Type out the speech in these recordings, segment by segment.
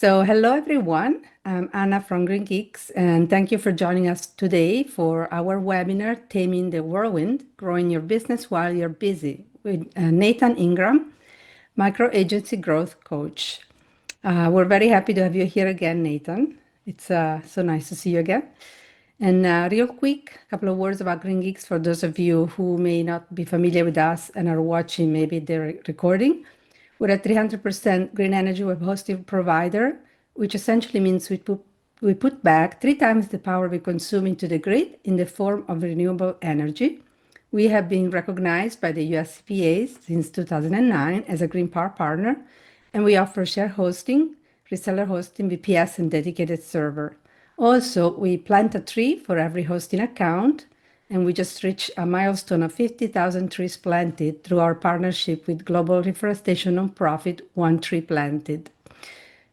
Hello everyone. I'm Anna from GreenGeeks, and thank you for joining us today for our webinar, Taming the Whirlwind, Growing Your Business While You're Busy, with Nathan Ingram, Micro Agency Growth Coach. We're very happy to have you here again, Nathan. It's so nice to see you again. And real quick, a couple of words about GreenGeeks for those of you who may not be familiar with us and are watching maybe the recording. We're a 300% green energy web hosting provider, which essentially means we put back 3 times the power we consume into the grid in the form of renewable energy. We have been recognized by the US EPA since 2009 as a Green Power Partner, and we offer share hosting, reseller hosting, VPS, and dedicated server. Also, we plant a tree for every hosting account, and we just reached a milestone of 50,000 trees planted through our partnership with global reforestation nonprofit One Tree Planted.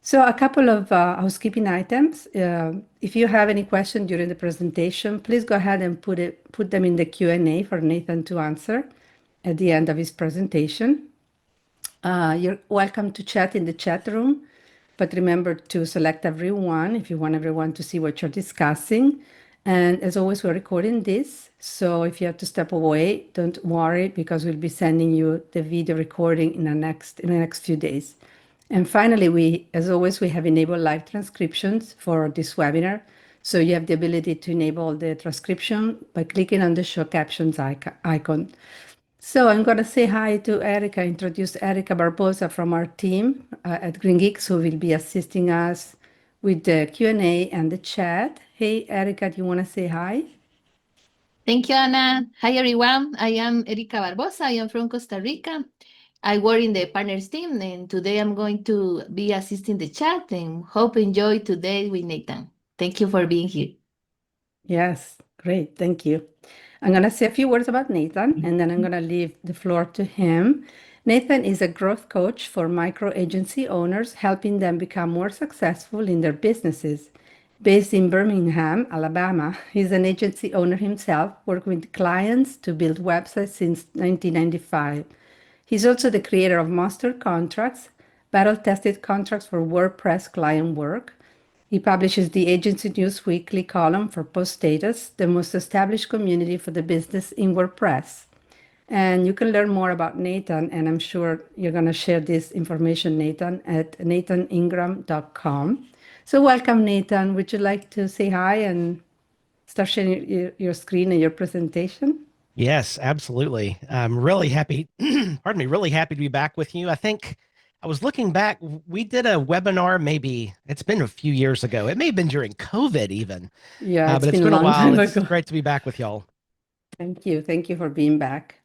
So a couple of housekeeping items. If you have any questions during the presentation, please go ahead and put them in the Q&A for Nathan to answer at the end of his presentation. You're welcome to chat in the chat room, but remember to select everyone if you want everyone to see what you're discussing. And as always, we're recording this, so if you have to step away, don't worry, because we'll be sending you the video recording in the next few days. And finally, as always, we have enabled live transcriptions for this webinar, so you have the ability to enable the transcription by clicking on the show captions icon. So I'm going to say hi to Erica, introduce Erica Barbosa from our team at GreenGeeks, who will be assisting us with the Q&A and the chat. Hey, Erica, do you want to say hi? Thank you, Anna. Hi, everyone. I am Erika Barbosa. I am from Costa Rica. I work in the partners team, and today I'm going to be assisting the chat and hope you enjoy today with Nathan. Thank you for being here. Yes, great. Thank you. I'm going to say a few words about Nathan, and then I'm going to leave the floor to him. Nathan is a growth coach for micro agency owners, helping them become more successful in their businesses. Based in Birmingham, Alabama, he's an agency owner himself, working with clients to build websites since 1995. He's also the creator of Monster Contracts, battle-tested contracts for WordPress client work. He publishes the Agency News Weekly column for Post Status, the most established community for the business in WordPress. And you can learn more about Nathan, and I'm sure you're going to share this information, Nathan, at nathaningram.com. So welcome, Nathan. Would you like to say hi and start sharing your screen and your presentation? Yes, absolutely. I'm really happy, pardon me, really happy to be back with you. I think I was looking back, we did a webinar, maybe it's been a few years ago. It may have been during COVID even. Yeah, but it's been been a a long while. time It's ago. great to be back with y'all. Thank you. Thank you for being back.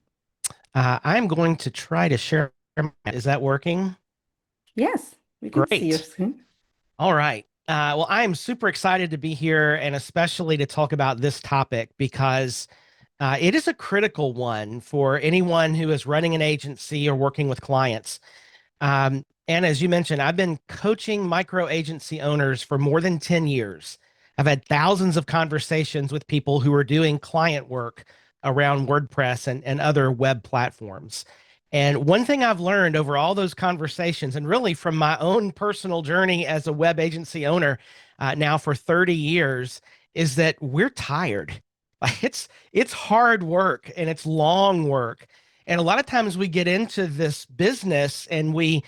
I'm going to try to share. Is that working? Yes, we can see your Great. screen. All right. Well, I am super excited to be here, and especially to talk about this topic because it is a critical one for anyone who is running an agency or working with clients. And as you mentioned, I've been coaching micro agency owners for more than 10 years. I've had thousands of conversations with people who are doing client work around WordPress and other web platforms. And one thing I've learned over all those conversations, and really from my own personal journey as a web agency owner now for 30 years, is that we're tired. It's hard work and it's long work. And a lot of times we get into this business and we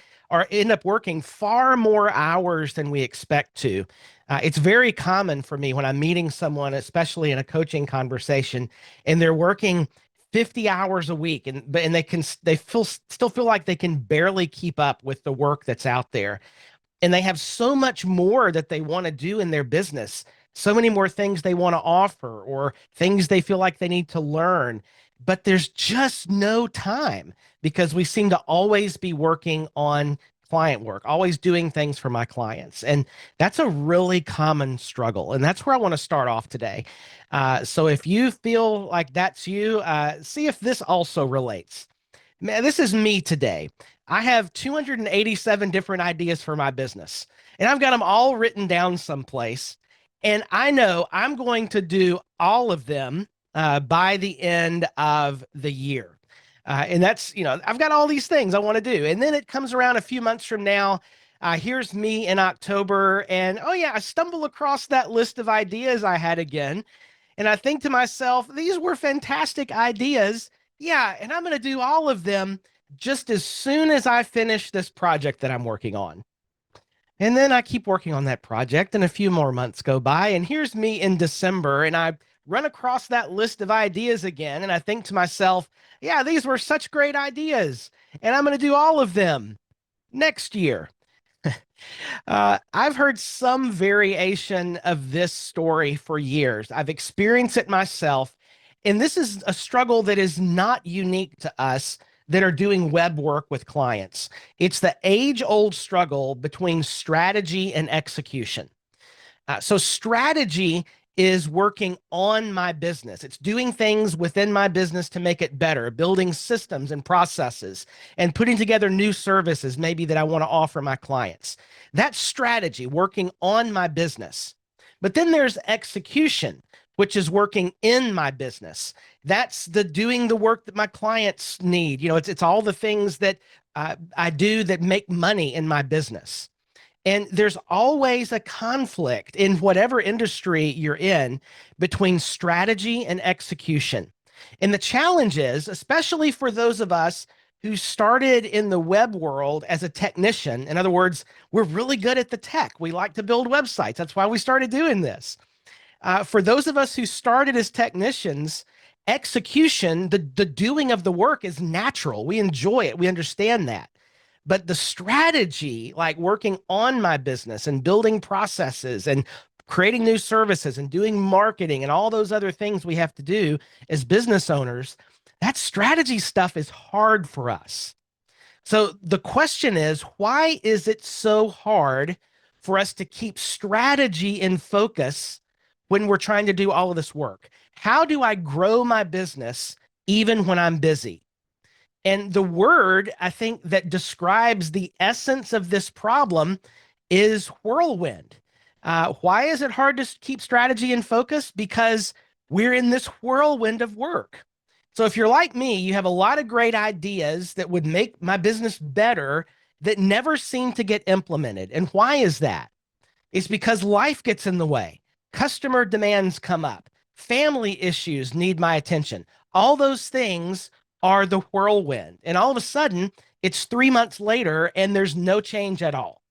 end up working far more hours than we expect to. It's very common for me when I'm meeting someone, especially in a coaching conversation, and they're working 50 hours a week, and they still feel like they can barely keep up with the work that's out there. And they have so much more that they want to do in their business, so many more things they want to offer or things they feel like they need to learn. But there's just no time because we seem to always be working on client work, always doing things for my clients. And that's a really common struggle. And that's where I want to start off today. So if you feel like that's you, see if this also relates. Man, this is me today. I have 287 different ideas for my business, and I've got them all written down someplace. And I know I'm going to do all of them by the end of the year. And that's, I've got all these things I want to do. And then it comes around a few months from now. Here's me in October, and oh yeah, I stumble across that list of ideas I had again. And I think to myself, these were fantastic ideas. Yeah, and I'm going to do all of them just as soon as I finish this project that I'm working on. And then I keep working on that project, and a few more months go by. And here's me in December, and I run across that list of ideas again. And I think to myself, yeah, these were such great ideas, and I'm going to do all of them next year. I've heard some variation of this story for years. I've experienced it myself. And this is a struggle that is not unique to us that are doing web work with clients. It's the age-old struggle between strategy and execution. So strategy is working on my business. It's doing things within my business to make it better, building systems and processes, and putting together new services maybe that I want to offer my clients. That's strategy, working on my business. But then there's execution, which is working in my business. That's the doing the work that my clients need. It's all the things that I do that make money in my business. And there's always a conflict in whatever industry you're in between strategy and execution. And the challenge is, especially for those of us who started in the web world as a technician, in other words, we're really good at the tech. We like to build websites. That's why we started doing this. For those of us who started as technicians, execution, the doing of the work is natural. We enjoy it. We understand that. But the strategy, like working on my business and building processes and creating new services and doing marketing and all those other things we have to do as business owners, that strategy stuff is hard for us. So the question is, why is it so hard for us to keep strategy in focus when we're trying to do all of this work? How do I grow my business even when I'm busy? And the word, I think, that describes the essence of this problem is whirlwind. Why is it hard to keep strategy in focus? Because we're in this whirlwind of work. So if you're like me, you have a lot of great ideas that would make my business better that never seem to get implemented. And why is that? It's because life gets in the way. Customer demands come up. Family issues need my attention. All those things are the whirlwind. And all of a sudden, it's 3 months later and there's no change at all.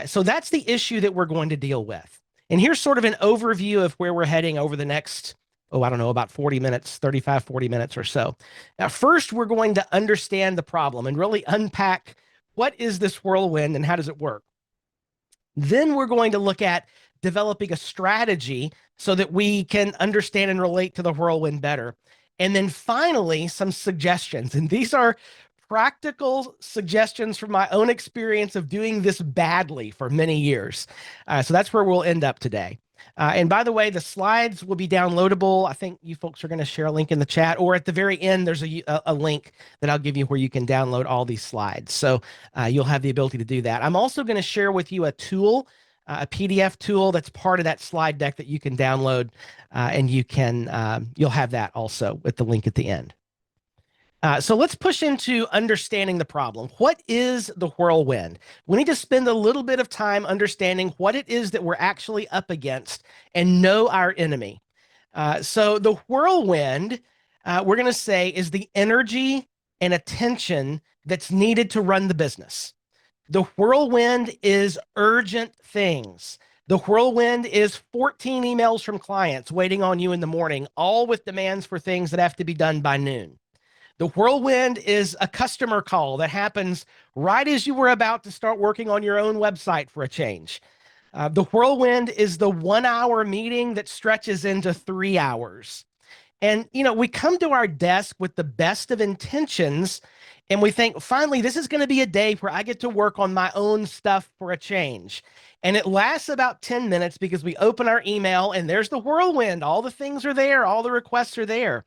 So that's the issue that we're going to deal with. And here's sort of an overview of where we're heading over the next, about 40 minutes, 35, 40 minutes or so. Now, first, we're going to understand the problem and really unpack what is this whirlwind and how does it work. Then we're going to look at developing a strategy so that we can understand and relate to the whirlwind better. And then finally, some suggestions. And these are practical suggestions from my own experience of doing this badly for many years. So that's where we'll end up today. And by the way, the slides will be downloadable. I think you folks are going to share a link in the chat, or at the very end, there's a link that I'll give you where you can download all these slides. So you'll have the ability to do that. I'm also going to share with you a tool, a PDF tool that's part of that slide deck that you can download, and you'll have that also with the link at the end. So let's push into understanding the problem. What is the whirlwind? We need to spend a little bit of time understanding what it is that we're actually up against and know our enemy. So the whirlwind, we're going to say, is the energy and attention that's needed to run the business. The whirlwind is urgent things. The whirlwind is 14 emails from clients waiting on you in the morning, all with demands for things that have to be done by noon. The whirlwind is a customer call that happens right as you were about to start working on your own website for a change. The whirlwind is the 1 hour meeting that stretches into 3 hours. And, we come to our desk with the best of intentions, and we think, finally, this is going to be a day where I get to work on my own stuff for a change. And it lasts about 10 minutes because we open our email and there's the whirlwind. All the things are there. All the requests are there.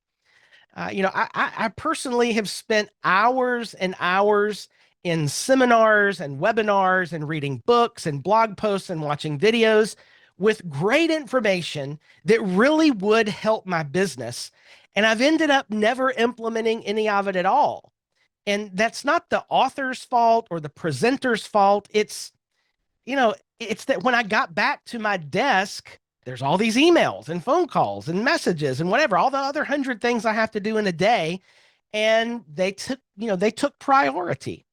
I personally have spent hours and hours in seminars and webinars and reading books and blog posts and watching videos with great information that really would help my business. And I've ended up never implementing any of it at all. And that's not the author's fault or the presenter's fault. It's it's that when I got back to my desk, there's all these emails and phone calls and messages and whatever, all the other 100 things I have to do in a day. And they took priority.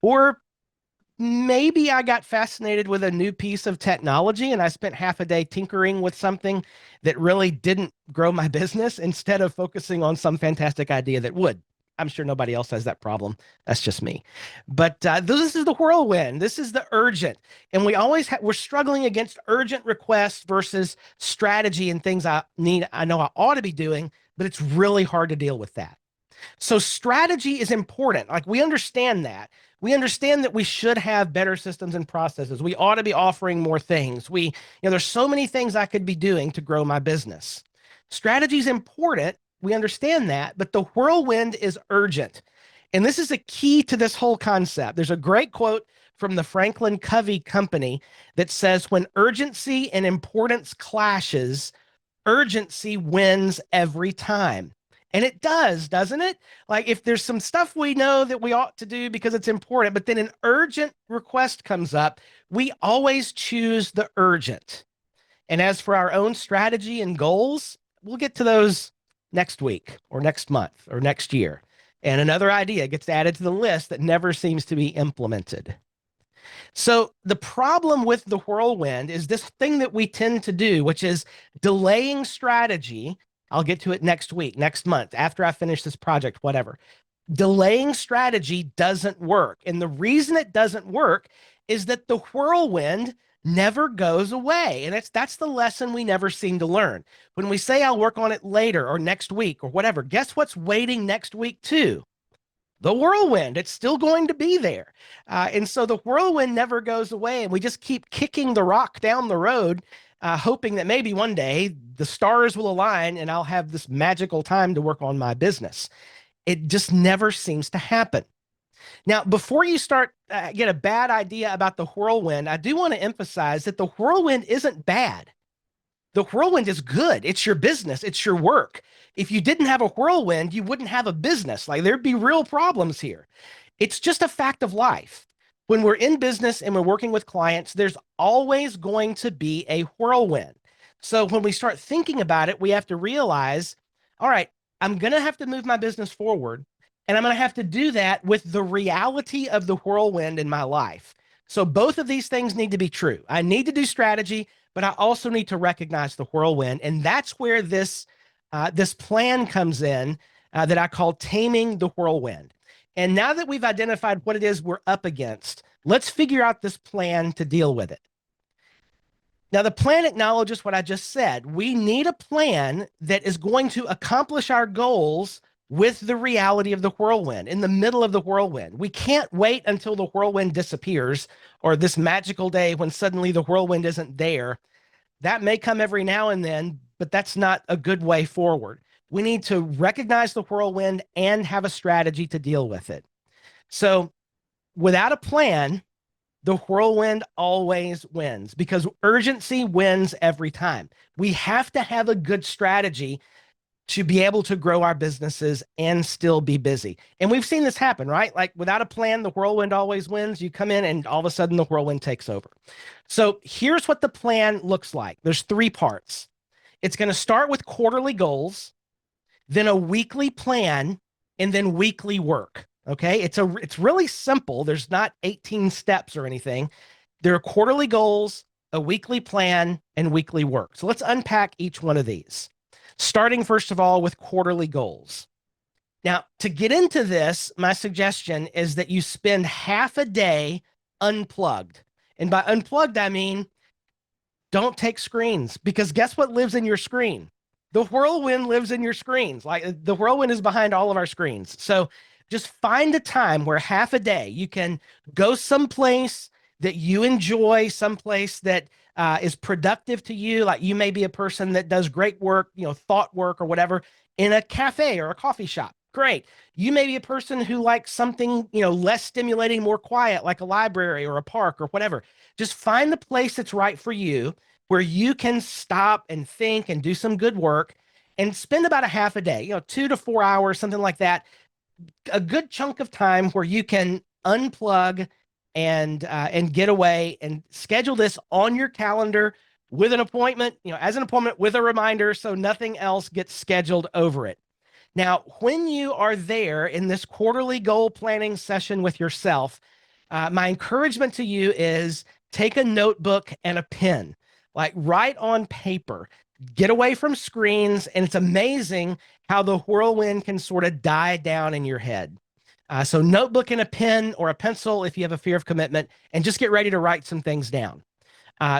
Or maybe I got fascinated with a new piece of technology and I spent half a day tinkering with something that really didn't grow my business instead of focusing on some fantastic idea that would. I'm sure nobody else has that problem. That's just me. But this is the whirlwind. This is the urgent. And we're struggling against urgent requests versus strategy and things I know I ought to be doing, but it's really hard to deal with that. So strategy is important. Like we understand that. We understand that we should have better systems and processes. We ought to be offering more things. There's so many things I could be doing to grow my business. Strategy is important. We understand that, but the whirlwind is urgent. And this is a key to this whole concept. There's a great quote from the Franklin Covey Company that says, when urgency and importance clashes, urgency wins every time. And it does, doesn't it? Like if there's some stuff we know that we ought to do because it's important, but then an urgent request comes up, we always choose the urgent. And as for our own strategy and goals, we'll get to those next week or next month or next year. And another idea gets added to the list that never seems to be implemented. So the problem with the whirlwind is this thing that we tend to do, which is delaying strategy. I'll get to it next week, next month, after I finish this project, whatever. Delaying strategy doesn't work. And the reason it doesn't work is that the whirlwind never goes away. And that's the lesson we never seem to learn. When we say I'll work on it later or next week or whatever, guess what's waiting next week too? The whirlwind. It's still going to be there. And so the whirlwind never goes away. And we just keep kicking the rock down the road, hoping that maybe one day the stars will align and I'll have this magical time to work on my business. It just never seems to happen. Now, before you start get a bad idea about the whirlwind, I do want to emphasize that the whirlwind isn't bad. The whirlwind is good. It's your business. It's your work. If you didn't have a whirlwind, you wouldn't have a business. Like there'd be real problems here. It's just a fact of life. When we're in business and we're working with clients, there's always going to be a whirlwind. So when we start thinking about it, we have to realize, all right, I'm going to have to move my business forward. And I'm going to have to do that with the reality of the whirlwind in my life. So both of these things need to be true. I need to do strategy, but I also need to recognize the whirlwind. And that's where this plan comes in that I call Taming the Whirlwind. And now that we've identified what it is we're up against, let's figure out this plan to deal with it. Now, the plan acknowledges what I just said. We need a plan that is going to accomplish our goals with the reality of the whirlwind, in the middle of the whirlwind. We can't wait until the whirlwind disappears or this magical day when suddenly the whirlwind isn't there. That may come every now and then, but that's not a good way forward. We need to recognize the whirlwind and have a strategy to deal with it. So without a plan, the whirlwind always wins because urgency wins every time. We have to have a good strategy to be able to grow our businesses and still be busy. And we've seen this happen, right? Like without a plan, the whirlwind always wins. You come in and all of a sudden the whirlwind takes over. So here's what the plan looks like. There's 3 parts. It's going to start with quarterly goals, then a weekly plan, and then weekly work. Okay. It's really simple. There's not 18 steps or anything. There are quarterly goals, a weekly plan, and weekly work. So let's unpack each one of these. Starting first of all with quarterly goals. Now, to get into this, my suggestion is that you spend half a day unplugged. And by unplugged, I mean, don't take screens, because guess what lives in your screen? The whirlwind lives in your screens. Like the whirlwind is behind all of our screens. So just find a time where half a day you can go someplace that you enjoy, someplace that is productive to you. Like you may be a person that does great work, thought work or whatever in a cafe or a coffee shop. Great. You may be a person who likes something, less stimulating, more quiet, like a library or a park or whatever. Just find the place that's right for you where you can stop and think and do some good work and spend about a half a day, 2 to 4 hours, something like that. A good chunk of time where you can unplug and get away and schedule this on your calendar with an appointment, as an appointment with a reminder, so nothing else gets scheduled over it. Now, when you are there in this quarterly goal planning session with yourself, my encouragement to you is take a notebook and a pen, like write on paper, get away from screens. And it's amazing how the whirlwind can sort of die down in your head. So notebook and a pen or a pencil if you have a fear of commitment, and just get ready to write some things down.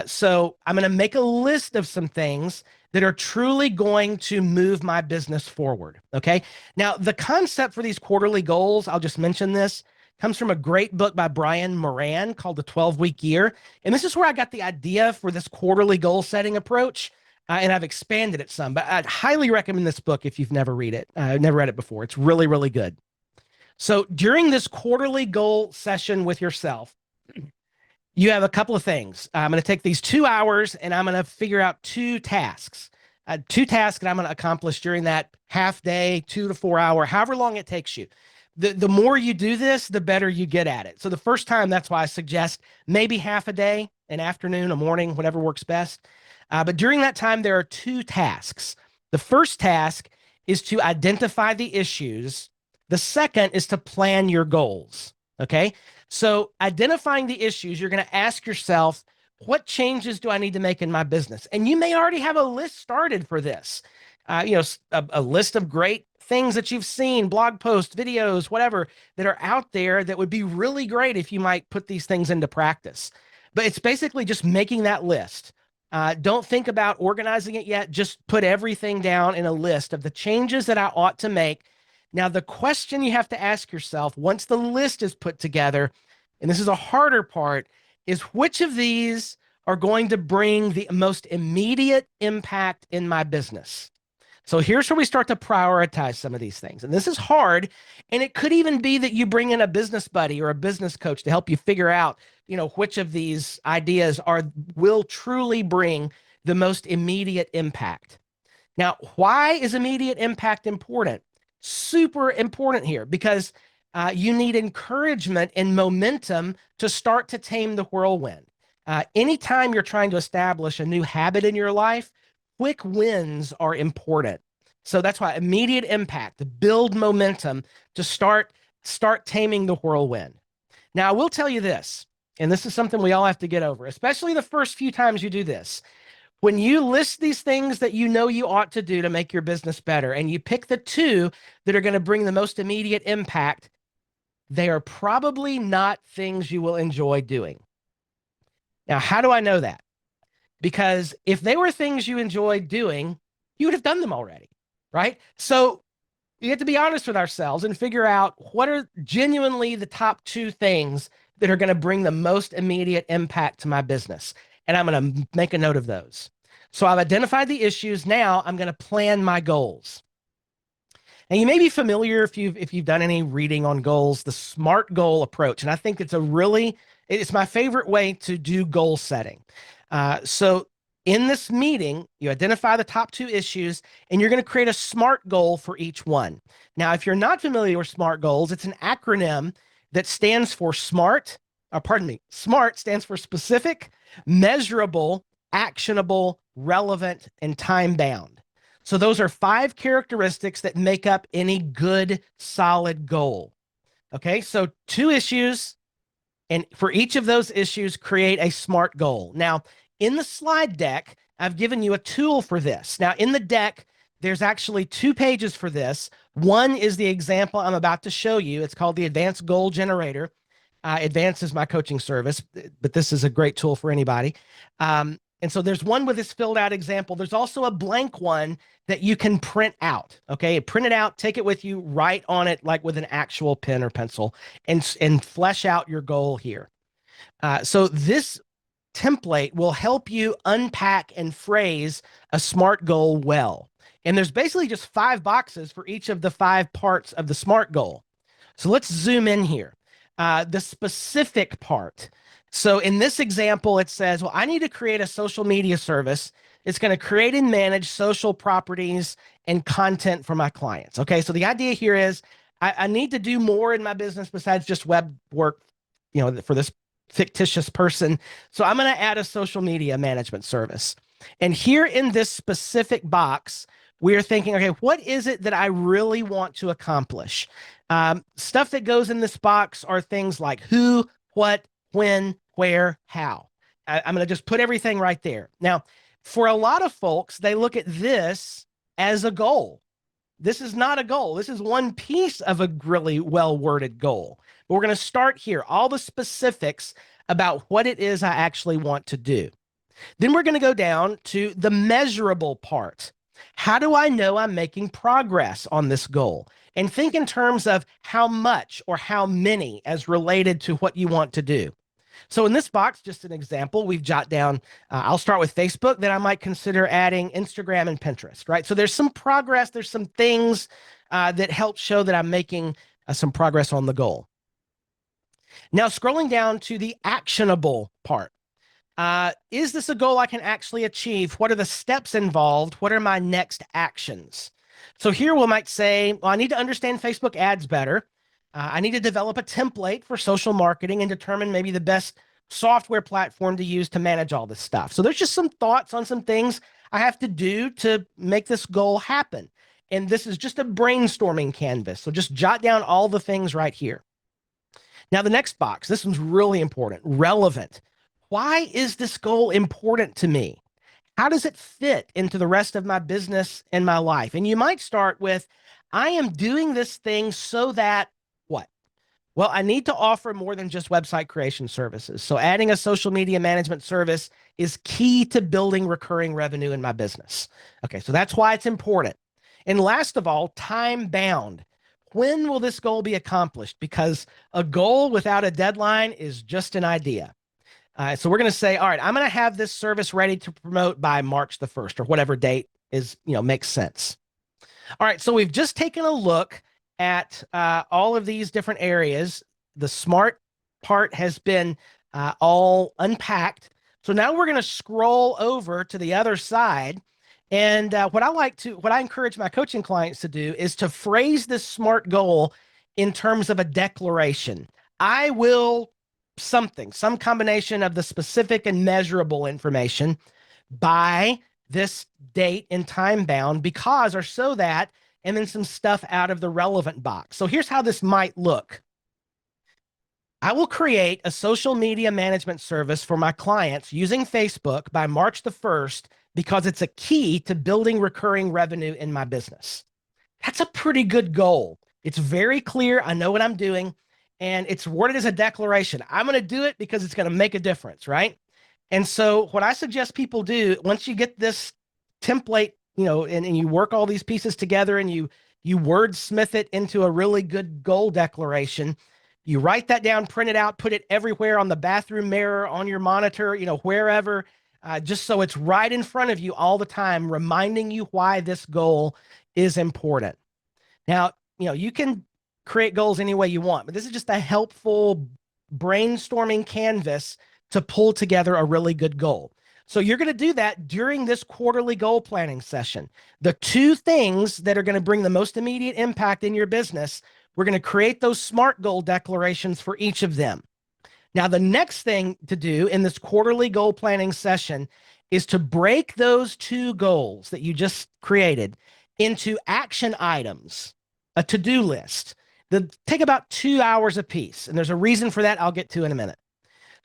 So I'm going to make a list of some things that are truly going to move my business forward. Okay. Now, the concept for these quarterly goals, I'll just mention this, comes from a great book by Brian Moran called The 12-Week Year. And this is where I got the idea for this quarterly goal setting approach. And I've expanded it some, but I'd highly recommend this book if you've never read it. Never read it before. It's really, really good. So during this quarterly goal session with yourself, you have a couple of things. I'm going to take these 2 hours and I'm going to figure out two tasks that I'm going to accomplish during that half day, 2 to 4 hour, however long it takes you. The more you do this, the better you get at it. So the first time, that's why I suggest maybe half a day, an afternoon, a morning, whatever works best. But during that time, there are 2 tasks. The first task is to identify the issues. The second is to plan your goals. Okay. So identifying the issues, you're going to ask yourself, what changes do I need to make in my business? And you may already have a list started for this. A list of great things that you've seen, blog posts, videos, whatever, that are out there that would be really great if you might put these things into practice. But it's basically just making that list. Don't think about organizing it yet. Just put everything down in a list of the changes that I ought to make. Now, the question you have to ask yourself once the list is put together, and this is a harder part, is which of these are going to bring the most immediate impact in my business? So here's where we start to prioritize some of these things. And this is hard. And it could even be that you bring in a business buddy or a business coach to help you figure out, which of these ideas will truly bring the most immediate impact. Now, why is immediate impact important? Super important here, because you need encouragement and momentum to start to tame the whirlwind. Anytime you're trying to establish a new habit in your life, quick wins are important. So that's why immediate impact, to build momentum, to start taming the whirlwind. Now, I will tell you this, and this is something we all have to get over, especially the first few times you do this. When you list these things that you know you ought to do to make your business better, and you pick the 2 that are going to bring the most immediate impact, they are probably not things you will enjoy doing. Now, how do I know that? Because if they were things you enjoyed doing, you would have done them already, right? So you have to be honest with ourselves and figure out what are genuinely the top 2 things that are going to bring the most immediate impact to my business. And I'm going to make a note of those. So I've identified the issues. Now I'm going to plan my goals. And you may be familiar, if you've done any reading on goals, the SMART goal approach. And I think it's my favorite way to do goal setting. So in this meeting, you identify the top 2 issues, and you're going to create a SMART goal for each one. Now, if you're not familiar with SMART goals, it's an acronym that stands for SMART. SMART stands for specific, measurable, actionable, relevant, and time-bound. So those are 5 characteristics that make up any good, solid goal. Okay, so 2 issues, and for each of those issues, create a SMART goal. Now, in the slide deck, I've given you a tool for this. Now, in the deck, there's actually 2 pages for this. One is the example I'm about to show you. It's called the Advanced Goal Generator. Advanced is my coaching service, but this is a great tool for anybody. And so there's one with this filled out example. There's also a blank one that you can print out. Okay, print it out, take it with you, write on it like with an actual pen or pencil, and flesh out your goal here. So this template will help you unpack and phrase a SMART goal well. And there's basically just 5 boxes for each of the 5 parts of the SMART goal. So let's zoom in here. The specific part. So in this example, it says, well, I need to create a social media service. It's going to create and manage social properties and content for my clients. Okay, so the idea here is I need to do more in my business besides just web work, for this fictitious person. So I'm going to add a social media management service. And here in this specific box, we're thinking, okay, what is it that I really want to accomplish? Stuff that goes in this box are things like who, what, when, where, how. I'm going to just put everything right there. Now, for a lot of folks, they look at this as a goal. This is not a goal. This is one piece of a really well-worded goal. But we're going to start here, all the specifics about what it is I actually want to do. Then we're going to go down to the measurable part. How do I know I'm making progress on this goal? And think in terms of how much or how many as related to what you want to do. So in this box, just an example, we've jotted down, I'll start with Facebook, then I might consider adding Instagram and Pinterest, right? So there's some progress, there's some things that help show that I'm making some progress on the goal. Now, scrolling down to the actionable part. Is this a goal I can actually achieve? What are the steps involved? What are my next actions? So here we might say, well, I need to understand Facebook ads better. I need to develop a template for social marketing and determine maybe the best software platform to use to manage all this stuff. So there's just some thoughts on some things I have to do to make this goal happen. And this is just a brainstorming canvas. So just jot down all the things right here. Now, the next box, this one's really important, relevant. Why is this goal important to me? How does it fit into the rest of my business and my life? And you might start with, I am doing this thing so that what? Well, I need to offer more than just website creation services. So adding a social media management service is key to building recurring revenue in my business. Okay, so that's why it's important. And last of all, time bound. When will this goal be accomplished? Because a goal without a deadline is just an idea. So we're going to say, all right, I'm going to have this service ready to promote by March the 1st or whatever date is, makes sense. All right, so we've just taken a look at all of these different areas. The SMART part has been all unpacked. So now we're going to scroll over to the other side. And what I encourage my coaching clients to do is to phrase this SMART goal in terms of a declaration. I will something, some combination of the specific and measurable information by this date and time bound because or so that, and then some stuff out of the relevant box. So here's how this might look. I will create a social media management service for my clients using Facebook by March the 1st because it's a key to building recurring revenue in my business. That's a pretty good goal. It's very clear. I know what I'm doing. And it's worded as a declaration. I'm going to do it because it's going to make a difference, right? And so what I suggest people do, once you get this template, and you work all these pieces together and you wordsmith it into a really good goal declaration, you write that down, print it out, put it everywhere on the bathroom mirror, on your monitor, wherever, just so it's right in front of you all the time, reminding you why this goal is important. Now, you can create goals any way you want, but this is just a helpful brainstorming canvas to pull together a really good goal. So you're going to do that during this quarterly goal planning session. The two things that are going to bring the most immediate impact in your business, we're going to create those SMART goal declarations for each of them. Now, the next thing to do in this quarterly goal planning session is to break those two goals that you just created into action items, a to-do list. Take about 2 hours a piece. And there's a reason for that I'll get to in a minute.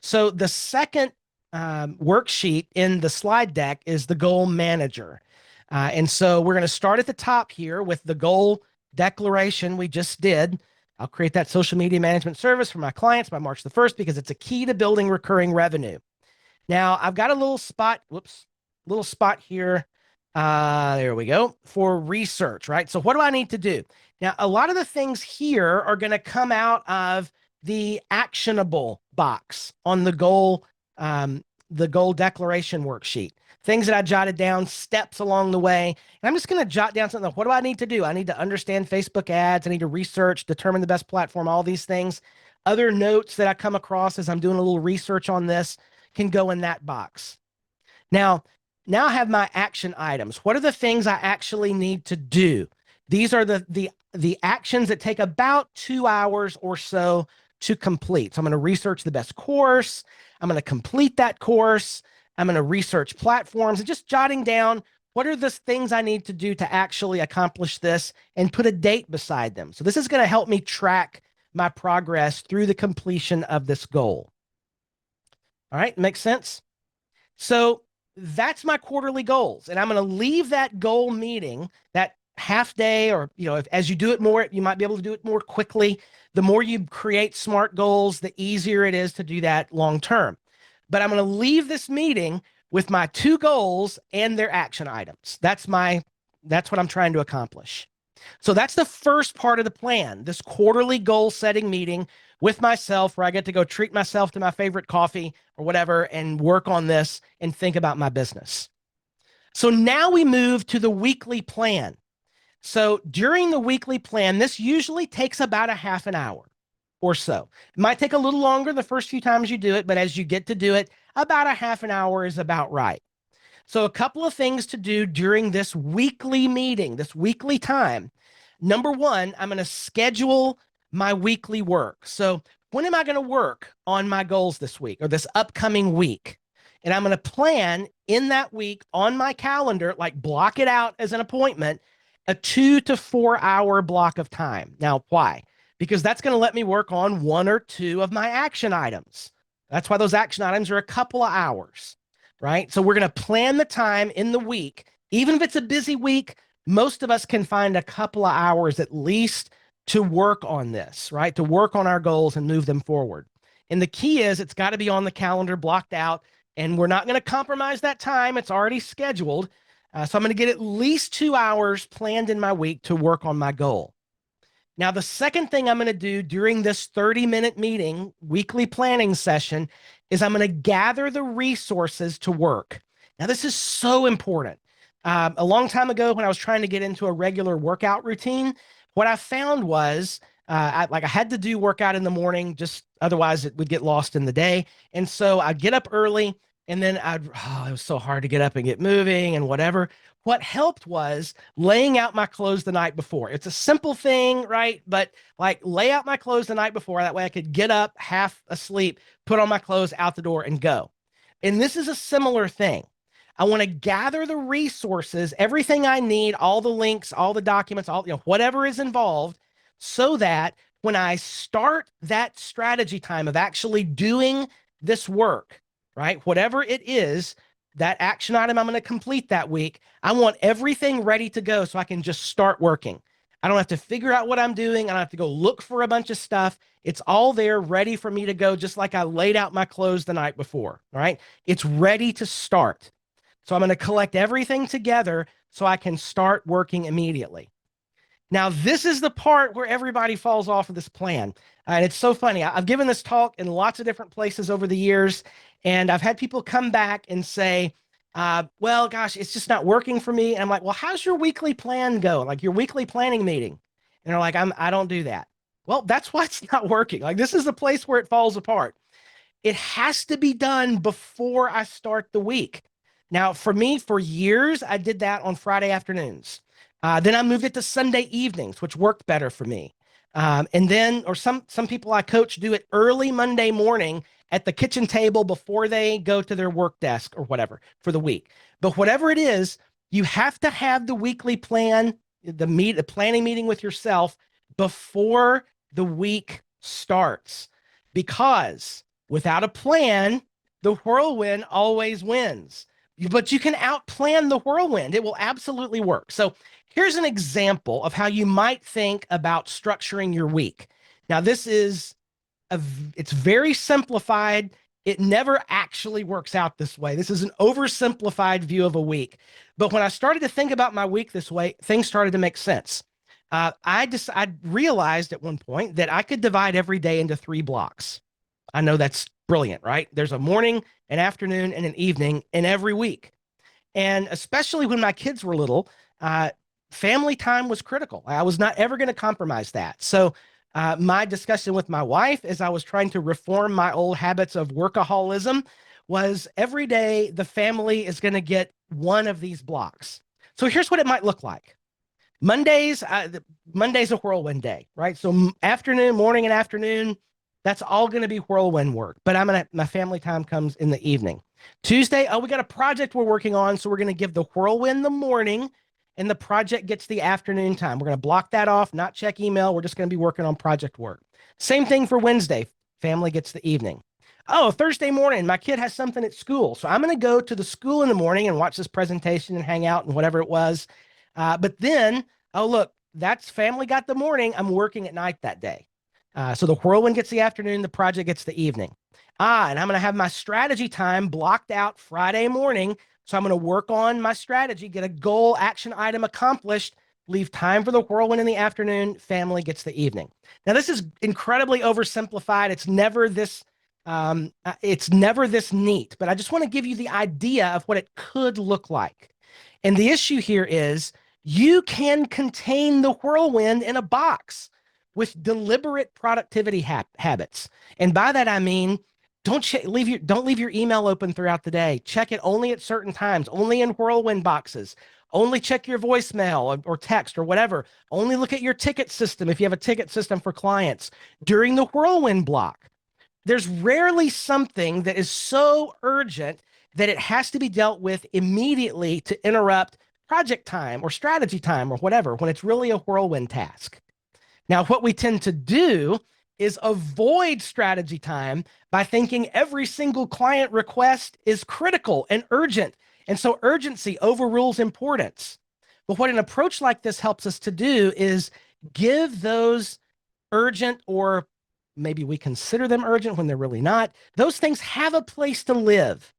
So the second worksheet in the slide deck is the goal manager. And so we're going to start at the top here with the goal declaration we just did. I'll create that social media management service for my clients by March the 1st because it's a key to building recurring revenue. Now I've got a little spot here. There we go, for research, right? So what do I need to do? Now, a lot of the things here are going to come out of the actionable box on the goal declaration worksheet. Things that I jotted down, steps along the way. And I'm just going to jot down something. What do I need to do? I need to understand Facebook ads. I need to research, determine the best platform, all these things. Other notes that I come across as I'm doing a little research on this can go in that box. Now I have my action items. What are the things I actually need to do? These are the actions that take about 2 hours or so to complete. So I'm going to research the best course. I'm going to complete that course. I'm going to research platforms and just jotting down what are the things I need to do to actually accomplish this and put a date beside them. So this is going to help me track my progress through the completion of this goal. All right, makes sense? So that's my quarterly goals. And I'm going to leave that goal meeting, that half day, or, as you do it more, you might be able to do it more quickly. The more you create SMART goals, the easier it is to do that long term. But I'm going to leave this meeting with my 2 goals and their action items. That's what I'm trying to accomplish. So that's the first part of the plan, this quarterly goal setting meeting with myself, where I get to go treat myself to my favorite coffee or whatever and work on this and think about my business. So now we move to the weekly plan. So during the weekly plan, this usually takes about a half an hour or so. It might take a little longer the first few times you do it, but as you get to do it, about a half an hour is about right. So a couple of things to do during this weekly meeting, this weekly time. Number one, I'm going to schedule my weekly work. So when am I going to work on my goals this week or this upcoming week? And I'm going to plan in that week on my calendar, like block it out as an appointment, a 2 to 4 hour block of time. Now, why? Because that's going to let me work on 1 or 2 of my action items. That's why those action items are a couple of hours, right? So we're going to plan the time in the week. Even if it's a busy week, most of us can find a couple of hours at least to work on this, right? To work on our goals and move them forward. And the key is it's got to be on the calendar, blocked out, and we're not going to compromise that time. It's already scheduled. So I'm going to get at least 2 hours planned in my week to work on my goal. Now, the second thing I'm going to do during this 30-minute meeting, weekly planning session, is I'm going to gather the resources to work. Now, this is so important. A long time ago, when I was trying to get into a regular workout routine, what I found was I had to do workout in the morning, just otherwise it would get lost in the day. And so I'd get up early, and then it was so hard to get up and get moving and whatever. What helped was laying out my clothes the night before. It's a simple thing, right? But like lay out my clothes the night before. That way I could get up half asleep, put on my clothes out the door and go. And this is a similar thing. I want to gather the resources, everything I need, all the links, all the documents, all, whatever is involved, so that when I start that strategy time of actually doing this work, right? Whatever it is, that action item I'm going to complete that week, I want everything ready to go so I can just start working. I don't have to figure out what I'm doing. I don't have to go look for a bunch of stuff. It's all there ready for me to go, just like I laid out my clothes the night before, all right? It's ready to start. So I'm going to collect everything together so I can start working immediately. Now, this is the part where everybody falls off of this plan. And it's so funny. I've given this talk in lots of different places over the years, and I've had people come back and say, well, gosh, it's just not working for me. And I'm like, well, how's your weekly plan go? Like your weekly planning meeting? And they're like, I don't do that. Well, that's why it's not working. Like this is the place where it falls apart. It has to be done before I start the week. Now, for me, for years, I did that on Friday afternoons. Then I moved it to Sunday evenings, which worked better for me. And then, or some people I coach do it early Monday morning at the kitchen table before they go to their work desk or whatever for the week. But whatever it is, you have to have the weekly plan, the planning meeting with yourself before the week starts. Because without a plan, the whirlwind always wins. But you can outplan the whirlwind. It will absolutely work. So here's an example of how you might think about structuring your week. Now, this is it's very simplified. It never actually works out this way. This is an oversimplified view of a week. But when I started to think about my week this way, things started to make sense. I realized at one point that I could divide every day into 3 blocks. I know that's brilliant, right? There's a morning, an afternoon, and an evening in every week. And especially when my kids were little, family time was critical. I was not ever going to compromise that. So my discussion with my wife, as I was trying to reform my old habits of workaholism, was every day the family is going to get one of these blocks. So here's what it might look like. Monday's a whirlwind day, right? So morning and afternoon, That's all going to be whirlwind work, but my family time comes in the evening. Tuesday, oh, we got a project we're working on. So we're going to give the whirlwind the morning and the project gets the afternoon time. We're going to block that off, not check email. We're just going to be working on project work. Same thing for Wednesday. Family gets the evening. Oh, Thursday morning, my kid has something at school. So I'm going to go to the school in the morning and watch this presentation and hang out and whatever it was. But then, oh, look, that's family got the morning. I'm working at night that day. So the whirlwind gets the afternoon, the project gets the evening. And I'm going to have my strategy time blocked out Friday morning. So I'm going to work on my strategy, get a goal action item accomplished, leave time for the whirlwind in the afternoon, family gets the evening. Now, this is incredibly oversimplified. It's never this neat, but I just want to give you the idea of what it could look like. And the issue here is you can contain the whirlwind in a box with deliberate productivity habits. And by that, I mean, don't leave your email open throughout the day. Check it only at certain times, only in whirlwind boxes. Only check your voicemail or text or whatever. Only look at your ticket system if you have a ticket system for clients during the whirlwind block. There's rarely something that is so urgent that it has to be dealt with immediately to interrupt project time or strategy time or whatever, when it's really a whirlwind task. Now, what we tend to do is avoid strategy time by thinking every single client request is critical and urgent. And so urgency overrules importance. But what an approach like this helps us to do is give those urgent, or maybe we consider them urgent when they're really not, those things have a place to live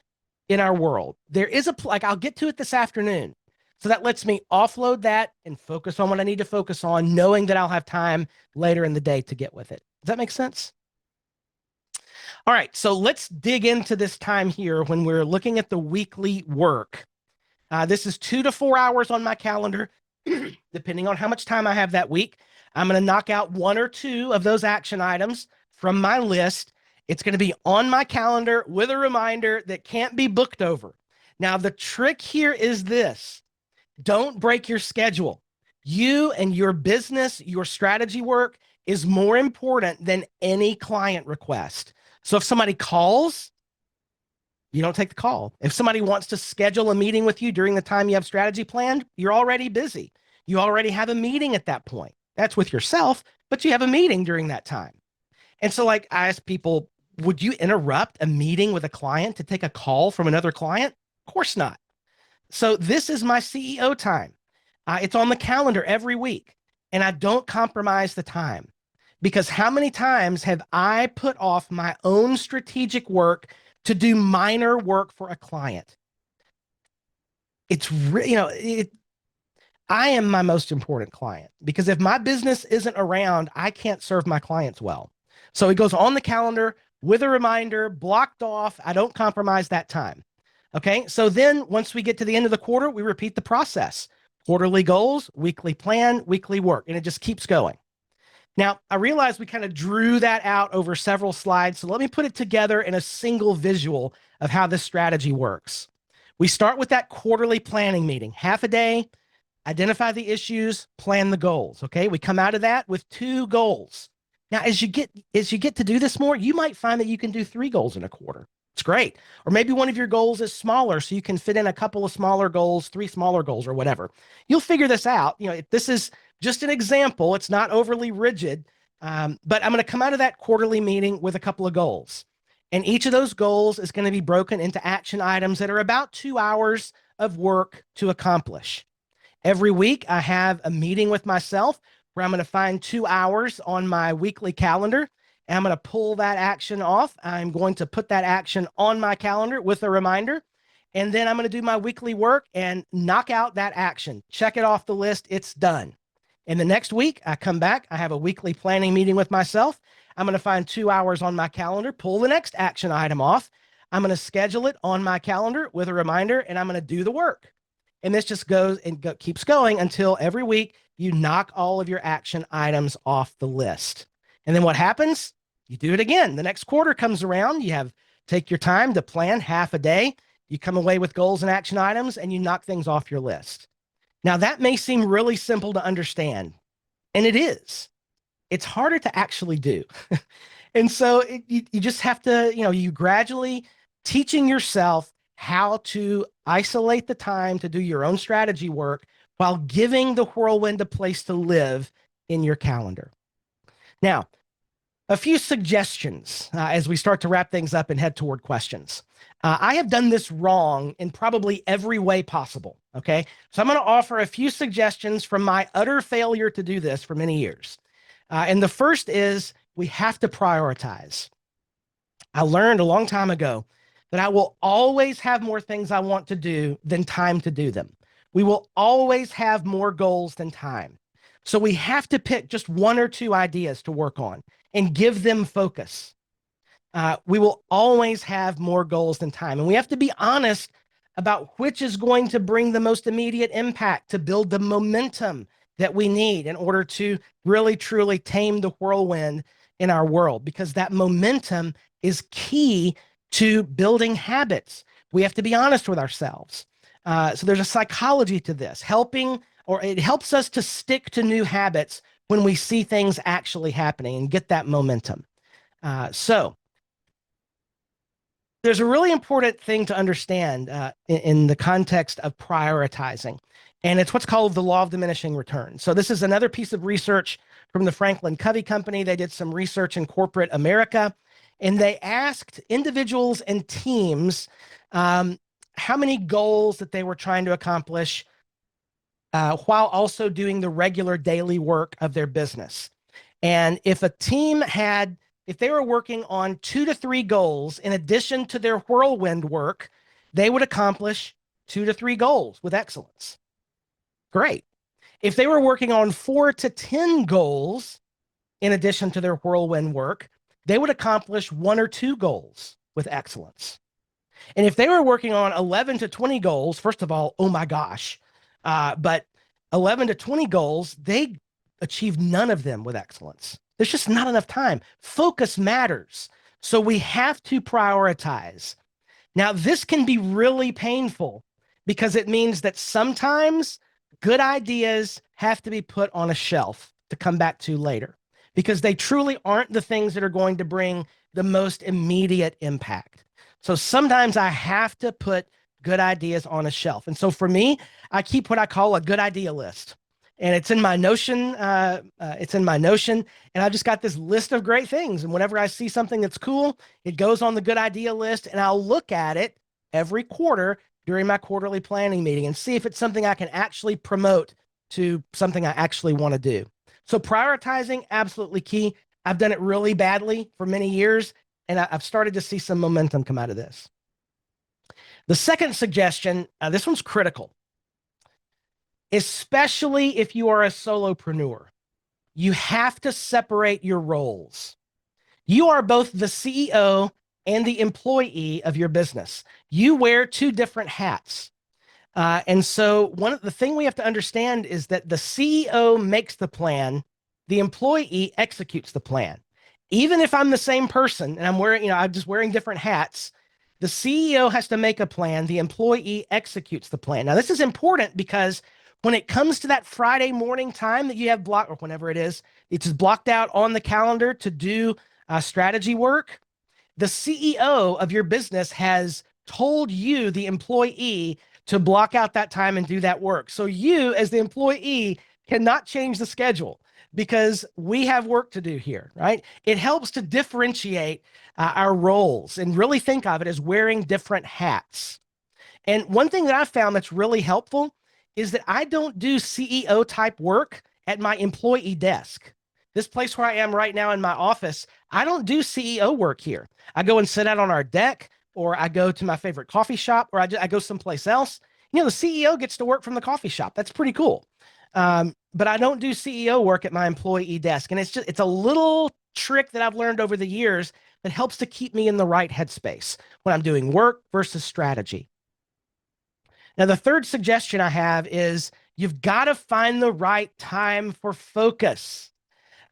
in our world. There is like I'll get to it this afternoon. So that lets me offload that and focus on what I need to focus on, knowing that I'll have time later in the day to get with it. Does that make sense? All right, so let's dig into this time here when we're looking at the weekly work. This is 2 to 4 hours on my calendar, depending on how much time I have that week. I'm going to knock out 1 or 2 of those action items from my list. It's going to be on my calendar with a reminder that can't be booked over. Now, the trick here is this. Don't break your schedule. You and your business, your strategy work is more important than any client request. So if somebody calls, you don't take the call. If somebody wants to schedule a meeting with you during the time you have strategy planned, you're already busy. You already have a meeting at that point. That's with yourself, but you have a meeting during that time. And so like I ask people, would you interrupt a meeting with a client to take a call from another client? Of course not. So this is my CEO time. It's on the calendar every week, and I don't compromise the time, because how many times have I put off my own strategic work to do minor work for a client? It's I am my most important client, because if my business isn't around, I can't serve my clients well. So it goes on the calendar with a reminder, blocked off. I don't compromise that time. Okay, so then once we get to the end of the quarter, we repeat the process. Quarterly goals, weekly plan, weekly work, and it just keeps going. Now, I realize we kind of drew that out over several slides, so let me put it together in a single visual of how this strategy works. We start with that quarterly planning meeting, half a day, identify the issues, plan the goals, okay? We come out of that with 2 goals. Now, as you get to do this more, you might find that you can do 3 goals in a quarter. It's great. Or maybe one of your goals is smaller, so you can fit in a couple of smaller goals, 3 smaller goals or whatever. You'll figure this out. If this is just an example, it's not overly rigid, but I'm going to come out of that quarterly meeting with a couple of goals. And each of those goals is going to be broken into action items that are about 2 hours of work to accomplish. Every week, I have a meeting with myself where I'm going to find 2 hours on my weekly calendar. And I'm going to pull that action off. I'm going to put that action on my calendar with a reminder. And then I'm going to do my weekly work and knock out that action. Check it off the list. It's done. And the next week, I come back. I have a weekly planning meeting with myself. I'm going to find 2 hours on my calendar, pull the next action item off. I'm going to schedule it on my calendar with a reminder, and I'm going to do the work. And this just goes and keeps going until every week you knock all of your action items off the list. And then what happens? You do it again. The next quarter comes around. Take your time to plan half a day. You come away with goals and action items, and you knock things off your list. Now, that may seem really simple to understand, and it is. It's harder to actually do. And so you just have to, you gradually teaching yourself how to isolate the time to do your own strategy work while giving the whirlwind a place to live in your calendar. Now, a few suggestions as we start to wrap things up and head toward questions. I have done this wrong in probably every way possible. Okay. So I'm going to offer a few suggestions from my utter failure to do this for many years. And the first is we have to prioritize. I learned a long time ago that I will always have more things I want to do than time to do them. We will always have more goals than time. So we have to pick just one or two ideas to work on and give them focus. We will always have more goals than time. And we have to be honest about which is going to bring the most immediate impact to build the momentum that we need in order to really, truly tame the whirlwind in our world, because that momentum is key to building habits. We have to be honest with ourselves. So there's a psychology to this, it helps us to stick to new habits when we see things actually happening and get that momentum. So there's a really important thing to understand in the context of prioritizing, and it's what's called the law of diminishing returns. So this is another piece of research from the Franklin Covey Company. They did some research in corporate America, and they asked individuals and teams how many goals that they were trying to accomplish while also doing the regular daily work of their business. And if a team if they were working on 2 to 3 goals in addition to their whirlwind work, they would accomplish 2 to 3 goals with excellence. Great. If they were working on 4 to 10 goals in addition to their whirlwind work, they would accomplish 1 or 2 goals with excellence. And if they were working on 11 to 20 goals, first of all, oh my gosh, but 11 to 20 goals, they achieved none of them with excellence. There's just not enough time. Focus matters. So we have to prioritize. Now, this can be really painful because it means that sometimes good ideas have to be put on a shelf to come back to later because they truly aren't the things that are going to bring the most immediate impact. So sometimes I have to put good ideas on a shelf. And so for me, I keep what I call a good idea list. And it's in my Notion. And I've just got this list of great things. And whenever I see something that's cool, it goes on the good idea list, and I'll look at it every quarter during my quarterly planning meeting and see if it's something I can actually promote to something I actually want to do. So prioritizing, absolutely key. I've done it really badly for many years, and I've started to see some momentum come out of this. The second suggestion, this one's critical. Especially if you are a solopreneur, you have to separate your roles. You are both the CEO and the employee of your business. You wear 2 different hats. And so the thing we have to understand is that the CEO makes the plan, the employee executes the plan. Even if I'm the same person and I'm just wearing different hats, the CEO has to make a plan, the employee executes the plan. Now, this is important because when it comes to that Friday morning time that you have blocked, or whenever it is, it's just blocked out on the calendar to do strategy work, the CEO of your business has told you, the employee, to block out that time and do that work. So you, as the employee, cannot change the schedule because we have work to do here, right? It helps to differentiate our roles and really think of it as wearing different hats. And one thing that I've found that's really helpful is that I don't do CEO type work at my employee desk. This place where I am right now in my office, I don't do CEO work here. I go and sit out on our deck, or I go to my favorite coffee shop, or I go someplace else. The CEO gets to work from the coffee shop. That's pretty cool. But I don't do CEO work at my employee desk. And it's a little trick that I've learned over the years that helps to keep me in the right headspace when I'm doing work versus strategy. Now, the third suggestion I have is you've got to find the right time for focus.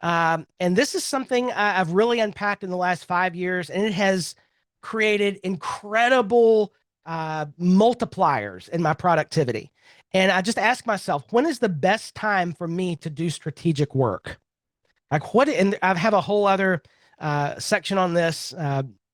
And this is something I've really unpacked in the last 5 years, and it has created incredible multipliers in my productivity. And I just ask myself, when is the best time for me to do strategic work? And I have a whole other section on this.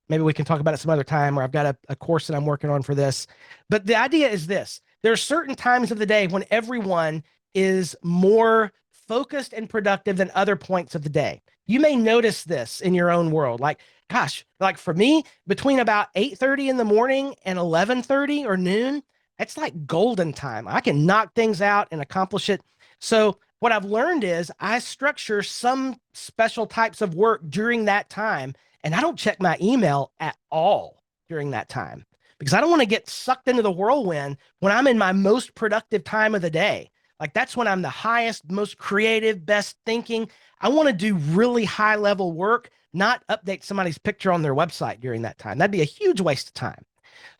Maybe we can talk about it some other time, or I've got a course that I'm working on for this. But the idea is this. There are certain times of the day when everyone is more focused and productive than other points of the day. You may notice this in your own world. Like, gosh, like for me, between about 8:30 in the morning and 11:30 or noon, it's like golden time. I can knock things out and accomplish it. So what I've learned is I structure some special types of work during that time, and I don't check my email at all during that time because I don't want to get sucked into the whirlwind when I'm in my most productive time of the day. Like that's when I'm the highest, most creative, best thinking. I want to do really high level work, not update somebody's picture on their website during that time. That'd be a huge waste of time.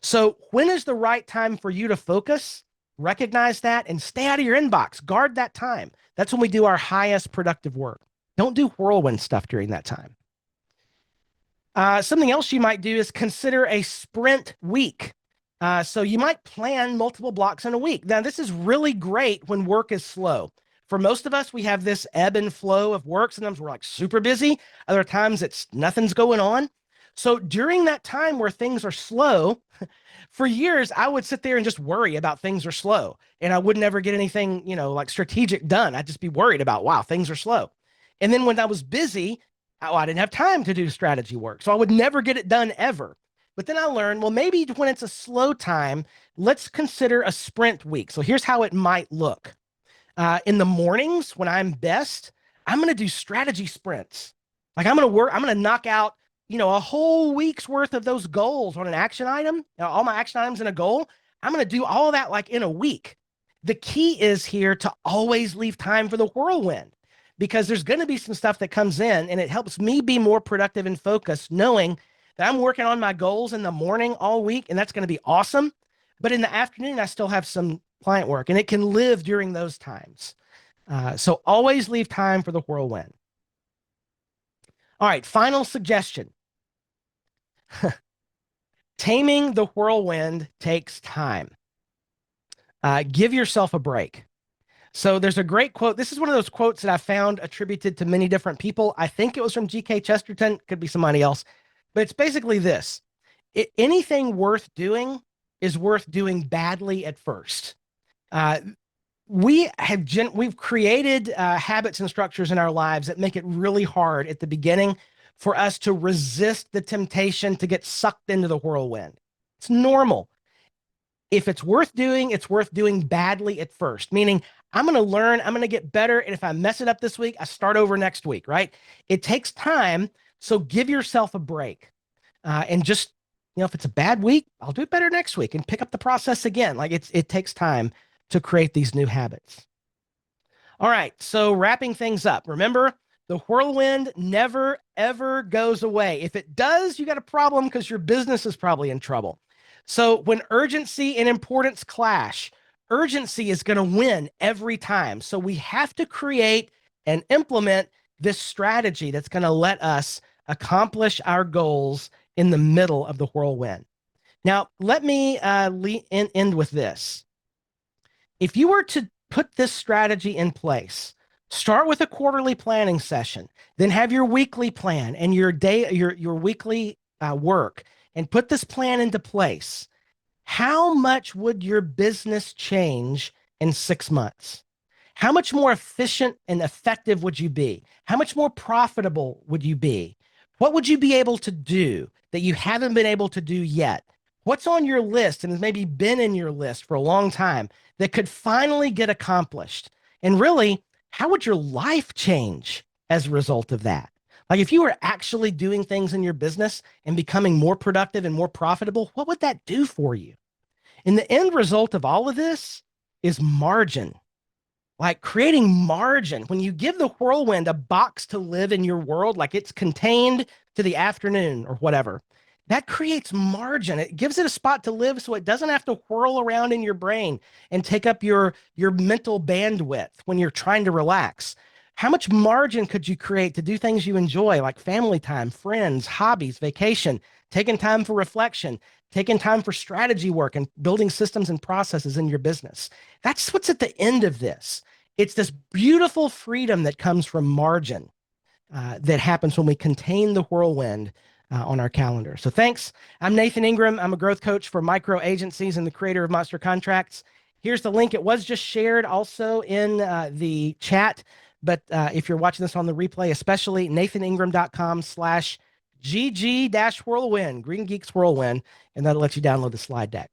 So when is the right time for you to focus? Recognize that and stay out of your inbox. Guard that time. That's when we do our highest productive work. Don't do whirlwind stuff during that time. Something else you might do is consider a sprint week. So you might plan multiple blocks in a week. Now, this is really great when work is slow. For most of us, we have this ebb and flow of work. Sometimes we're like super busy. Other times it's nothing's going on. So during that time where things are slow, for years, I would sit there and just worry about things are slow. And I would never get anything, like strategic done. I'd just be worried about, wow, things are slow. And then when I was busy, I didn't have time to do strategy work. So I would never get it done ever. But then I learned, well, maybe when it's a slow time, let's consider a sprint week. So here's how it might look. In the mornings when I'm best, I'm going to do strategy sprints. Like I'm going to knock out, a whole week's worth of those goals on an action item, all my action items in a goal. I'm going to do all of that like in a week. The key is here to always leave time for the whirlwind because there's going to be some stuff that comes in and it helps me be more productive and focused knowing that I'm working on my goals in the morning all week and that's going to be awesome. But in the afternoon, I still have some client work and it can live during those times. So always leave time for the whirlwind. All right, final suggestion. Taming the whirlwind takes time. Give yourself a break. So there's a great quote. This is one of those quotes that I found attributed to many different people. I think it was from G.K. Chesterton, could be somebody else, but it's basically this. Anything worth doing is worth doing badly at first. We've created habits and structures in our lives that make it really hard at the beginning for us to resist the temptation to get sucked into the whirlwind. It's normal. If it's worth doing badly at first, meaning I'm going to learn, I'm going to get better. And if I mess it up this week, I start over next week, right? It takes time. So give yourself a break. And just, if it's a bad week, I'll do it better next week and pick up the process again. Like it takes time to create these new habits. All right. So wrapping things up, remember, the whirlwind never, ever goes away. If it does, you got a problem because your business is probably in trouble. So when urgency and importance clash, urgency is going to win every time. So we have to create and implement this strategy that's going to let us accomplish our goals in the middle of the whirlwind. Now, let me end with this. If you were to put this strategy in place, start with a quarterly planning session, then have your weekly plan and your weekly work, and put this plan into place. How much would your business change in 6 months? How much more efficient and effective would you be? How much more profitable would you be? What would you be able to do that you haven't been able to do yet? What's on your list and has maybe been in your list for a long time that could finally get accomplished? And really, how would your life change as a result of that? Like if you were actually doing things in your business and becoming more productive and more profitable, what would that do for you? And the end result of all of this is margin. Like creating margin. When you give the whirlwind a box to live in your world, like it's contained to the afternoon or whatever, that creates margin. It gives it a spot to live so it doesn't have to whirl around in your brain and take up your mental bandwidth when you're trying to relax. How much margin could you create to do things you enjoy, like family time, friends, hobbies, vacation, taking time for reflection, taking time for strategy work and building systems and processes in your business? That's what's at the end of this. It's this beautiful freedom that comes from margin. that happens when we contain the whirlwind on our calendar. So thanks. I'm Nathan Ingram. I'm a growth coach for micro agencies and the creator of Monster Contracts. Here's the link. It was just shared also in the chat. But if you're watching this on the replay, especially nathaningram.com/GG-whirlwind, Green Geeks Whirlwind, and that'll let you download the slide deck.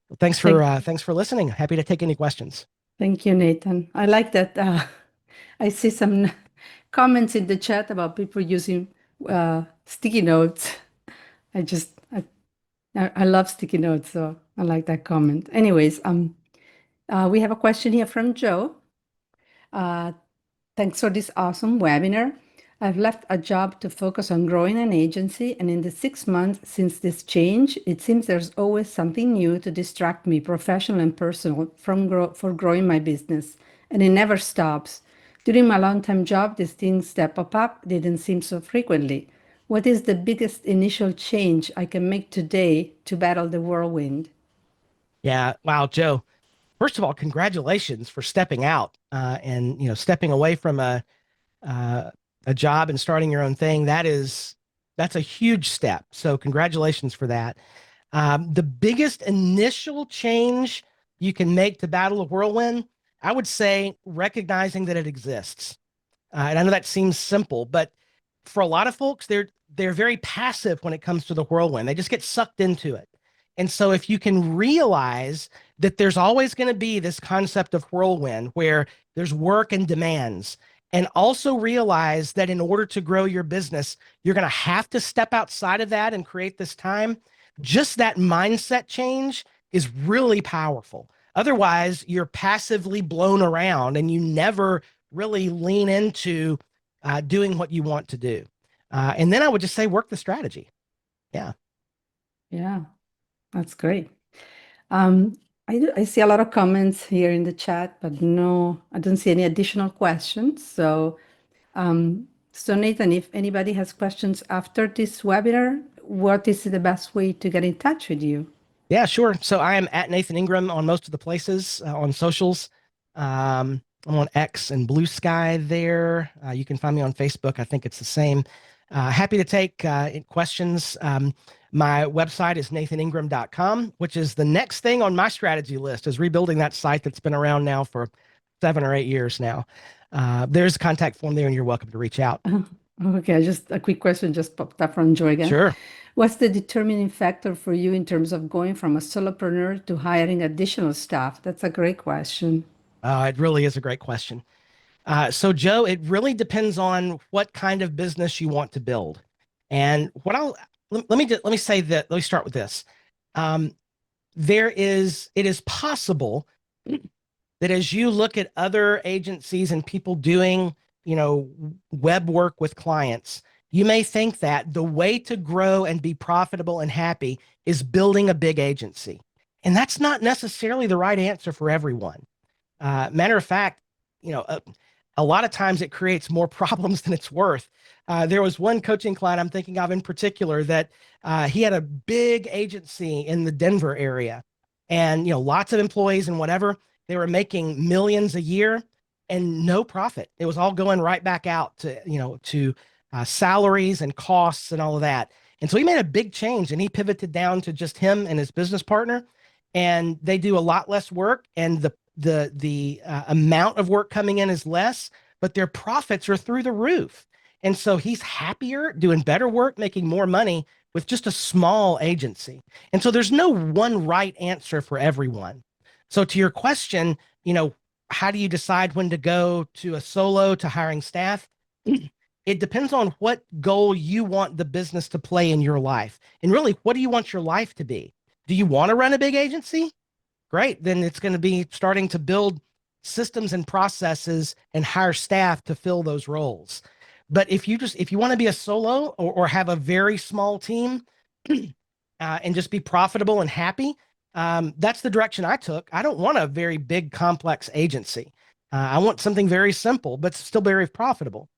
Well, thanks for listening. Happy to take any questions. Thank you, Nathan. I like that. I see some comments in the chat about people using sticky notes. I love sticky notes, so I like that comment. Anyways, we have a question here from Joe. Thanks for this awesome webinar. I've left a job to focus on growing an agency, and in the 6 months since this change, it seems there's always something new to distract me, professional and personal, for growing my business, and it never stops. During my long-time job, these things that pop up didn't seem so frequently. What is the biggest initial change I can make today to battle the whirlwind? Yeah. Wow, Joe. First of all, congratulations for stepping out and stepping away from a job and starting your own thing. That's a huge step. So congratulations for that. The biggest initial change you can make to battle a whirlwind, I would say recognizing that it exists. And I know that seems simple, but for a lot of folks, they're very passive when it comes to the whirlwind. They just get sucked into it. And so if you can realize that there's always going to be this concept of whirlwind where there's work and demands, and also realize that in order to grow your business, you're going to have to step outside of that and create this time, just that mindset change is really powerful. Otherwise, you're passively blown around and you never really lean into doing what you want to do. And then I would just say, work the strategy. Yeah. Yeah, that's great. I see a lot of comments here in the chat, but no, I don't see any additional questions. So Nathan, if anybody has questions after this webinar, what is the best way to get in touch with you? Yeah, sure. So I am at Nathan Ingram on most of the places on socials. I'm on X and Blue Sky there. You can find me on Facebook. I think it's the same. Happy to take questions. My website is nathaningram.com, which is the next thing on my strategy list, is rebuilding that site that's been around now for 7 or 8 years now. There's a contact form there, and you're welcome to reach out. Okay, just a quick question just popped up from Joy again. Sure. What's the determining factor for you in terms of going from a solopreneur to hiring additional staff? That's a great question. It really is a great question. So Joe, it really depends on what kind of business you want to build. And let me say that, let me start with this. It is possible that as you look at other agencies and people doing, web work with clients, you may think that the way to grow and be profitable and happy is building a big agency. And that's not necessarily the right answer for everyone. Matter of fact, a lot of times it creates more problems than it's worth. There was one coaching client I'm thinking of in particular that he had a big agency in the Denver area, and lots of employees and whatever. They were making millions a year and no profit. It was all going right back out to salaries and costs and all of that. And so he made a big change, and he pivoted down to just him and his business partner, and they do a lot less work, and the amount of work coming in is less, but their profits are through the roof. And so he's happier, doing better work, making more money with just a small agency. And so there's no one right answer for everyone. So to your question, how do you decide when to go to a solo to hiring staff? It depends on what goal you want the business to play in your life. And really, what do you want your life to be? Do you want to run a big agency? Great. Then it's going to be starting to build systems and processes and hire staff to fill those roles. But if you want to be a solo or have a very small team and just be profitable and happy, that's the direction I took. I don't want a very big, complex agency. I want something very simple, but still very profitable.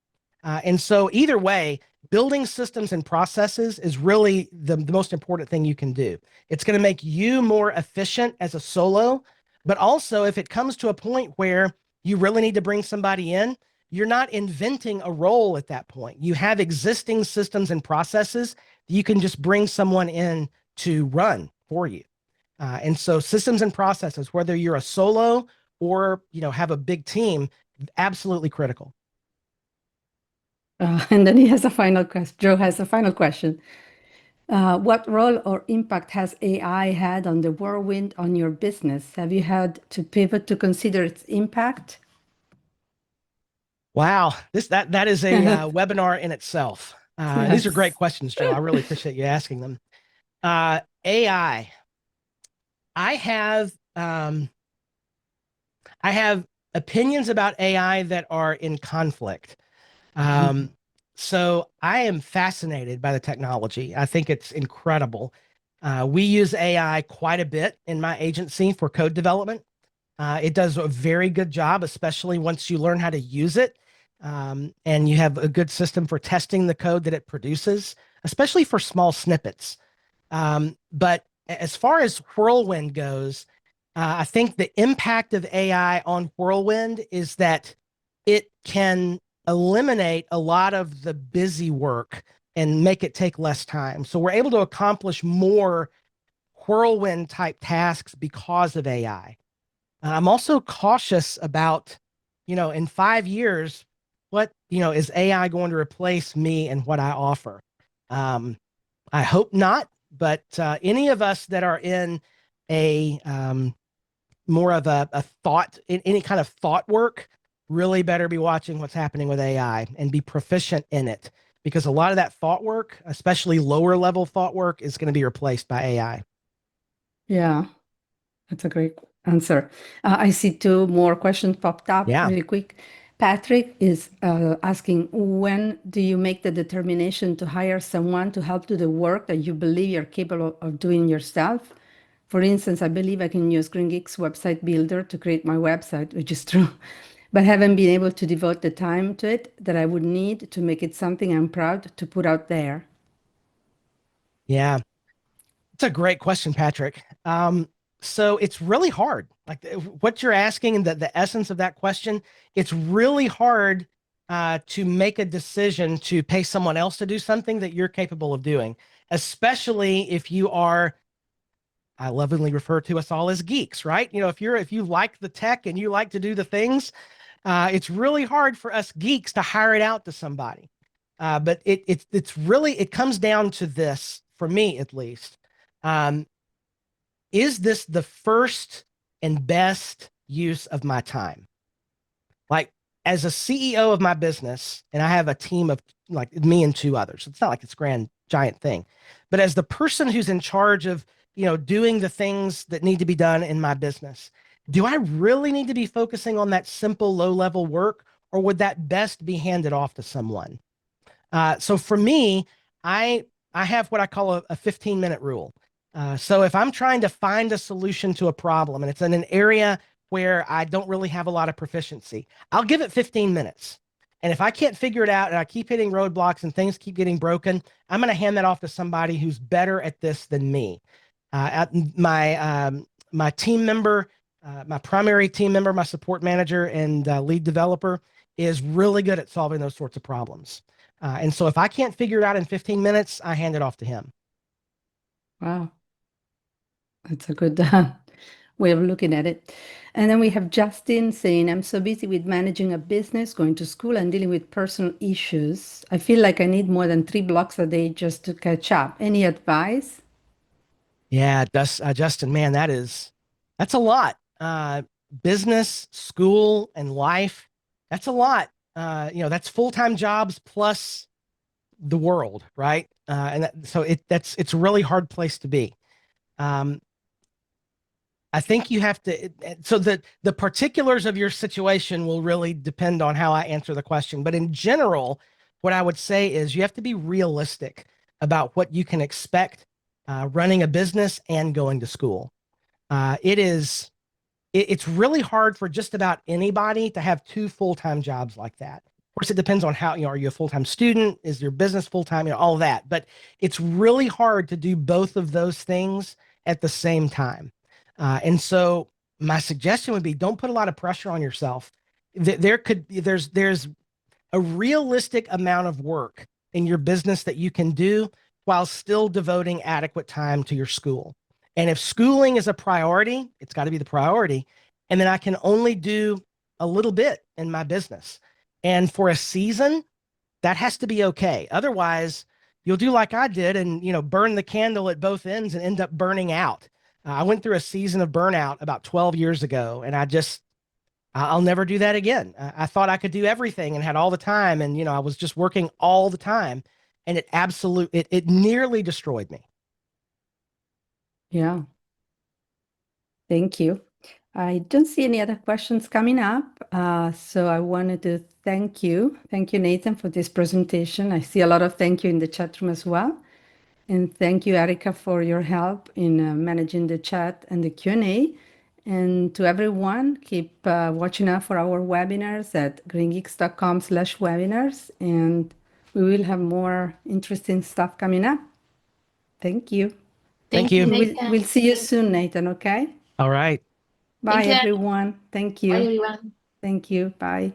And so either way, building systems and processes is really the most important thing you can do. It's going to make you more efficient as a solo, but also if it comes to a point where you really need to bring somebody in, you're not inventing a role at that point. You have existing systems and processes that you can just bring someone in to run for you. And so systems and processes, whether you're a solo or have a big team, absolutely critical. And then he has a final question. Joe has a final question. What role or impact has AI had on the Whirlwind on your business? Have you had to pivot to consider its impact? Wow, that is a webinar in itself. These are great Yes. questions, Joe. I really appreciate you asking them. AI. I have opinions about AI that are in conflict. So I am fascinated by the technology. I think it's incredible. We use AI quite a bit in my agency for code development. It does a very good job, especially once you learn how to use it. And you have a good system for testing the code that it produces, especially for small snippets. But as far as Whirlwind goes, I think the impact of AI on Whirlwind is that it can eliminate a lot of the busy work and make it take less time. So we're able to accomplish more Whirlwind type tasks because of AI. I'm also cautious about, in 5 years, what, is AI going to replace me and what I offer? I hope not, but any of us that are in a more of a thought, in any kind of thought work, really better be watching what's happening with AI and be proficient in it, because a lot of that thought work, especially lower level thought work, is going to be replaced by AI. Yeah, that's a great answer. I see two more questions popped up Yeah. really quick. Patrick is asking, when do you make the determination to hire someone to help do the work that you believe you're capable of doing yourself? For instance, I believe I can use GreenGeeks website builder to create my website, which is true, but haven't been able to devote the time to it that I would need to make it something I'm proud to put out there. Yeah. It's a great question, Patrick. So it's really hard. Like what you're asking, and the essence of that question, it's really hard to make a decision to pay someone else to do something that you're capable of doing, especially if you are, I lovingly refer to us all as geeks, right? If you like the tech and you like to do the things, it's really hard for us geeks to hire it out to somebody. But it comes down to this, for me at least. Is this the first and best use of my time? Like, as a CEO of my business, and I have a team of like me and two others, it's not like it's a grand giant thing, but as the person who's in charge of doing the things that need to be done in my business, do I really need to be focusing on that simple low level work, or would that best be handed off to someone? So for me, I have what I call a 15-minute rule. So if I'm trying to find a solution to a problem and it's in an area where I don't really have a lot of proficiency, I'll give it 15 minutes. And if I can't figure it out and I keep hitting roadblocks and things keep getting broken, I'm going to hand that off to somebody who's better at this than me. My team member, my primary team member, my support manager and lead developer is really good at solving those sorts of problems. And so if I can't figure it out in 15 minutes, I hand it off to him. Wow, that's a good way of looking at it. And then we have Justin saying, I'm so busy with managing a business, going to school, and dealing with personal issues. I feel like I need more than 3 blocks a day just to catch up. Any advice? Yeah, Justin, man, that's a lot. Business, school, and life, that's a lot. That's full-time jobs plus the world, right? So it's a really hard place to be. I think you have to, so the particulars of your situation will really depend on how I answer the question. But in general, what I would say is you have to be realistic about what you can expect running a business and going to school. It's really hard for just about anybody to have two full-time jobs like that. Of course, it depends on how, are you a full-time student? Is your business full-time? All that. But it's really hard to do both of those things at the same time. And so my suggestion would be don't put a lot of pressure on yourself. there's a realistic amount of work in your business that you can do while still devoting adequate time to your school. And if schooling is a priority, it's got to be the priority. And then I can only do a little bit in my business. And for a season, that has to be okay. Otherwise, you'll do like I did and, burn the candle at both ends and end up burning out. I went through a season of burnout about 12 years ago, and I'll never do that again. I thought I could do everything and had all the time. And, I was just working all the time, and it nearly destroyed me. Yeah. Thank you. I don't see any other questions coming up. So I wanted to thank you. Thank you, Nathan, for this presentation. I see a lot of thank you in the chat room as well. And thank you, Erica, for your help in managing the chat and the Q&A. And to everyone, keep watching out for our webinars at greengeeks.com/webinars. And we will have more interesting stuff coming up. Thank you. Thank you. We'll see you soon, Nathan, okay? All right. Bye, Thank you, Anna. everyone. Thank you. Bye, everyone. Thank you. Bye.